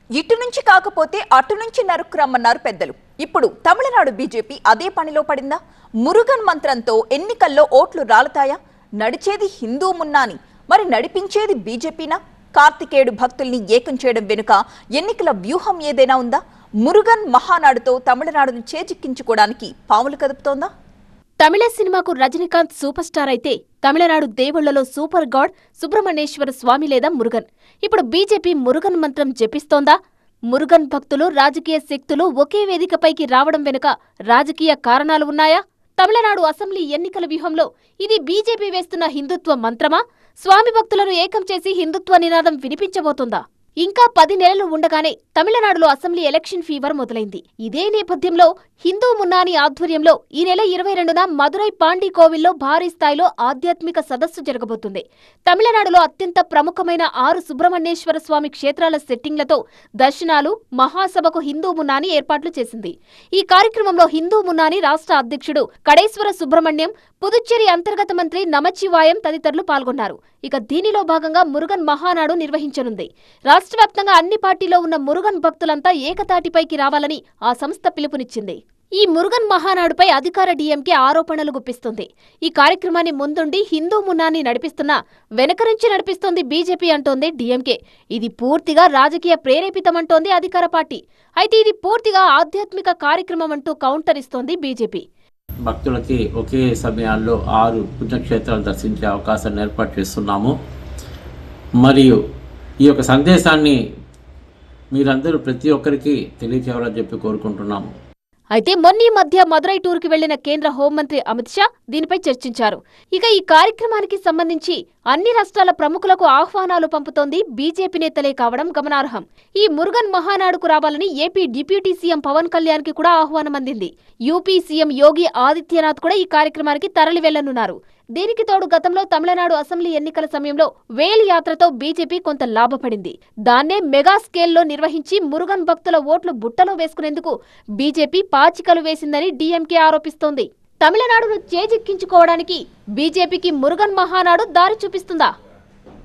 ఇటు నుంచి కాకపోతే అటు నుంచి నరుక్కురమ్మన్నారు పెద్దలు. ఇప్పుడు తమిళనాడు బీజేపీ అదే పనిలో పడిందా? మురుగన్ మంత్రంతో ఎన్నికల్లో ఓట్లు రాలతాయా? నడిచేది హిందూ మున్నాని, మరి నడిపించేది బీజేపీనా? కార్తికేయుడు భక్తుల్ని ఏకం చేయడం వెనుక ఎన్నికల వ్యూహం ఏదైనా ఉందా? మురుగన్ మహానాడుతో తమిళనాడును చేజిక్కించుకోవడానికి పాములు కదుపుతోందా? తమిళ సినిమాకు రజనీకాంత్ సూపర్ స్టార్ అయితే తమిళనాడు దేవుళ్లలో సూపర్ గాడ్ సుబ్రహ్మణ్యేశ్వర స్వామి లేదా మురుగన్. ఇప్పుడు బీజేపీ మురుగన్ మంత్రం జపిస్తోందా? మురుగన్ భక్తులు, రాజకీయ శక్తులు ఒకే వేదికపైకి రావడం వెనుక రాజకీయ కారణాలు ఉన్నాయా? తమిళనాడు అసెంబ్లీ ఎన్నికల వ్యూహంలో ఇది బీజేపీ వేస్తున్న హిందుత్వ మంత్రమా? స్వామి భక్తులను ఏకం చేసి హిందుత్వ నినాదం వినిపించబోతుందా? ఇంకా 10 నెలలు ఉండగానే తమిళనాడులో అసెంబ్లీ ఎలక్షన్ ఫీవర్ మొదలైంది. ఇదే నేపథ్యంలో హిందూ మున్నాని ఆధ్వర్యంలో ఈ నెల 22న మదురై పాండి కోవిల్లో భారీ స్థాయిలో ఆధ్యాత్మిక సదస్సు జరగబోతుంది. తమిళనాడులో అత్యంత ప్రముఖమైన 6 సుబ్రహ్మణ్యేశ్వర స్వామి క్షేత్రాల సెట్టింగ్లతో దర్శనాలు, మహాసభకు హిందూ మున్నాని ఏర్పాట్లు చేసింది. ఈ కార్యక్రమంలో హిందూ మున్నాని రాష్ట్ర అధ్యక్షుడు కడేశ్వర సుబ్రహ్మణ్యం, పుదుచ్చేరి అంతర్గత మంత్రి నమచివాయం తదితరులు పాల్గొన్నారు. ఇక దీనిలో భాగంగా మురుగన్ మహానాడు నిర్వహించనుంది. రాష్ట్ర వ్యాప్తంగా అన్ని పార్టీలో ఉన్న మురుగన్ భక్తులంతా ఏకతాటిపైకి రావాలని ఆ సంస్థ పిలుపునిచ్చింది. ఈ మురుగన్ మహానాడుపై అధికార డీఎంకే ఆరోపణలు గుప్పిస్తుంది. ఈ కార్యక్రమాన్ని ముందుండి హిందూ మున్నాన్ని నడిపిస్తున్నా వెనక నుంచి నడిపిస్తోంది బీజేపీ అంటోంది డీఎంకే. ఇది పూర్తిగా రాజకీయ ప్రేరేపితమంటోంది అధికార పార్టీ. అయితే ఇది పూర్తిగా ఆధ్యాత్మిక కార్యక్రమం అంటూ కౌంటర్ ఇస్తోంది బీజేపీ. భక్తులకి ఒకే సమయాల్లో 6 పుణ్యక్షేత్రాలు దర్శించే అవకాశాన్ని ఏర్పాటు చేస్తున్నాము. మరియు ఈ యొక్క సందేశాన్ని మీరందరూ ప్రతి ఒక్కరికి తెలియచేయాలని చెప్పి కోరుకుంటున్నాము. అయితే మొన్న మధ్య మదురై టూర్కి వెళ్లిన కేంద్ర హోంమంత్రి అమిత్ షా దీనిపై చర్చించారు. ఇక ఈ కార్యక్రమానికి సంబంధించి అన్ని రాష్ట్రాల ప్రముఖులకు ఆహ్వానాలు పంపుతోంది బీజేపీ నేతలే కావడం గమనార్హం. ఈ మురుగన్ మహానాడుకు రావాలని AP deputy CM Pawan Kalyan కి కూడా ఆహ్వానం అందింది. యూపీ సీఎం యోగి ఆదిత్యనాథ్ కూడా ఈ కార్యక్రమానికి తరలి వెళ్లనున్నారు. దీనికి తోడు గతంలో తమిళనాడు అసెంబ్లీ ఎన్నికల సమయంలో వేల్ యాత్రతో బీజేపీ కొంత లాభపడింది. దాన్నే మెగా స్కేల్లో నిర్వహించి మురుగన్ భక్తుల ఓట్లు బుట్టలో వేసుకునేందుకు బీజేపీ పాచికలు వేసిందని డీఎంకే ఆరోపిస్తోంది. తమిళనాడును చేజిక్కించుకోవడానికి బీజేపీకి మురుగన్ మహానాడు దారి చూపిస్తుందా?